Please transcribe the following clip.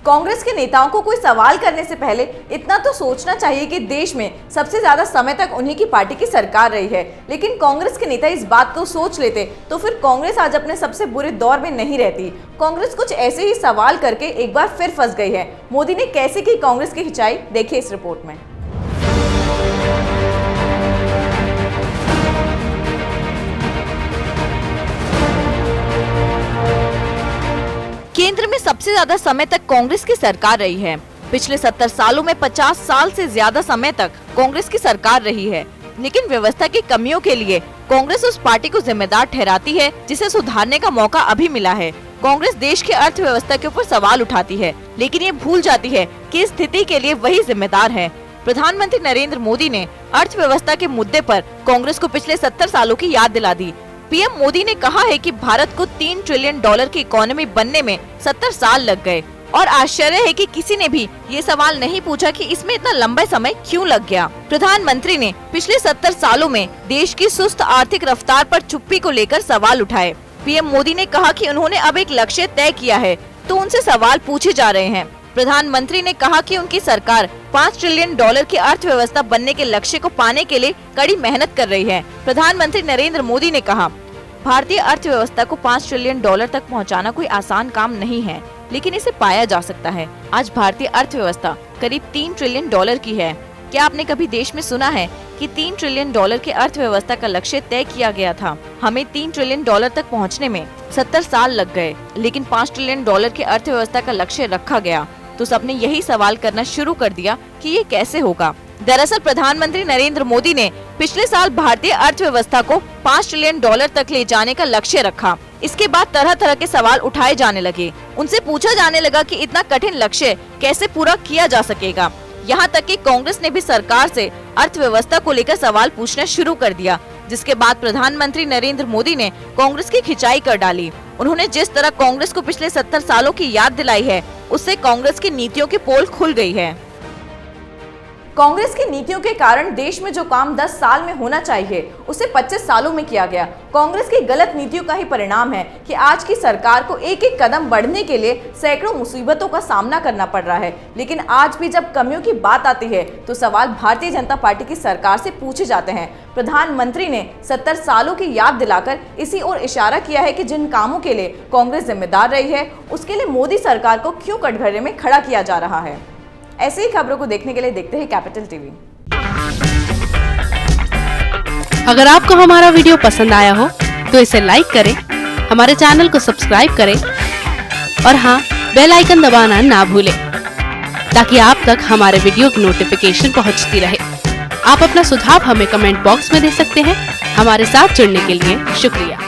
कांग्रेस के नेताओं को कोई सवाल करने से पहले इतना तो सोचना चाहिए कि देश में सबसे ज्यादा समय तक उन्हीं की पार्टी की सरकार रही है। लेकिन कांग्रेस के नेता इस बात को सोच लेते तो फिर कांग्रेस आज अपने सबसे बुरे दौर में नहीं रहती। कांग्रेस कुछ ऐसे ही सवाल करके एक बार फिर फंस गई है। मोदी ने कैसे की कांग्रेस की खिंचाई, देखिए इस रिपोर्ट में। केंद्र में सबसे ज्यादा समय तक कांग्रेस की सरकार रही है। पिछले 70 सालों में 50 साल से ज्यादा समय तक कांग्रेस की सरकार रही है। लेकिन व्यवस्था की कमियों के लिए कांग्रेस उस पार्टी को जिम्मेदार ठहराती है जिसे सुधारने का मौका अभी मिला है। कांग्रेस देश की अर्थव्यवस्था के ऊपर सवाल उठाती है, लेकिन ये भूल जाती है कि इस स्थिति के लिए वही जिम्मेदार है। प्रधानमंत्री नरेंद्र मोदी ने अर्थव्यवस्था के मुद्दे पर कांग्रेस को पिछले 70 सालों की याद दिला दी। पीएम मोदी ने कहा है कि भारत को $3 ट्रिलियन की इकोनॉमी बनने में 70 साल लग गए और आश्चर्य है कि किसी ने भी ये सवाल नहीं पूछा कि इसमें इतना लंबा समय क्यों लग गया। प्रधानमंत्री ने पिछले 70 सालों में देश की सुस्त आर्थिक रफ्तार पर चुप्पी को लेकर सवाल उठाए। पीएम मोदी ने कहा कि उन्होंने अब एक लक्ष्य तय किया है तो उनसे सवाल पूछे जा रहे हैं। प्रधानमंत्री ने कहा कि उनकी सरकार $5 ट्रिलियन की अर्थव्यवस्था बनने के लक्ष्य को पाने के लिए कड़ी मेहनत कर रही है। प्रधानमंत्री नरेंद्र मोदी ने कहा, भारतीय अर्थव्यवस्था को $5 ट्रिलियन तक पहुंचाना कोई आसान काम नहीं है, लेकिन इसे पाया जा सकता है। आज भारतीय अर्थव्यवस्था करीब $3 ट्रिलियन की है। क्या आपने कभी देश में सुना है कि $3 ट्रिलियन की अर्थव्यवस्था का लक्ष्य तय किया गया था? हमें $3 ट्रिलियन तक पहुंचने में 70 साल लग गए, लेकिन $5 ट्रिलियन की अर्थव्यवस्था का लक्ष्य रखा गया। तो सबने यही सवाल करना शुरू कर दिया कि ये कैसे होगा। दरअसल प्रधानमंत्री नरेंद्र मोदी ने पिछले साल भारतीय अर्थव्यवस्था को $5 ट्रिलियन तक ले जाने का लक्ष्य रखा। इसके बाद तरह तरह के सवाल उठाए जाने लगे। उनसे पूछा जाने लगा कि इतना कठिन लक्ष्य कैसे पूरा किया जा सकेगा। यहाँ तक कि कांग्रेस ने भी सरकार से अर्थव्यवस्था को लेकर सवाल पूछना शुरू कर दिया, जिसके बाद प्रधानमंत्री नरेंद्र मोदी ने कांग्रेस की खिंचाई कर डाली। उन्होंने जिस तरह कांग्रेस को पिछले 70 सालों की याद दिलाई है, उससे कांग्रेस की नीतियों की पोल खुल गई है। कांग्रेस की नीतियों के कारण देश में जो काम 10 साल में होना चाहिए उसे 25 सालों में किया गया। कांग्रेस की गलत नीतियों का ही परिणाम है कि आज की सरकार को एक एक कदम बढ़ने के लिए सैकड़ों मुसीबतों का सामना करना पड़ रहा है। लेकिन आज भी जब कमियों की बात आती है तो सवाल भारतीय जनता पार्टी की सरकार से पूछे जाते हैं। प्रधानमंत्री ने 70 सालों की याद दिलाकर इसी ओर इशारा किया है कि जिन कामों के लिए कांग्रेस जिम्मेदार रही है उसके लिए मोदी सरकार को क्यों कटघरे में खड़ा किया जा रहा है। ऐसी ही खबरों को देखने के लिए देखते हैं कैपिटल टीवी। अगर आपको हमारा वीडियो पसंद आया हो तो इसे लाइक करें, हमारे चैनल को सब्सक्राइब करें और हाँ, बेल आइकन दबाना ना भूलें ताकि आप तक हमारे वीडियो की नोटिफिकेशन पहुंचती रहे। आप अपना सुझाव हमें कमेंट बॉक्स में दे सकते हैं। हमारे साथ जुड़ने के लिए शुक्रिया।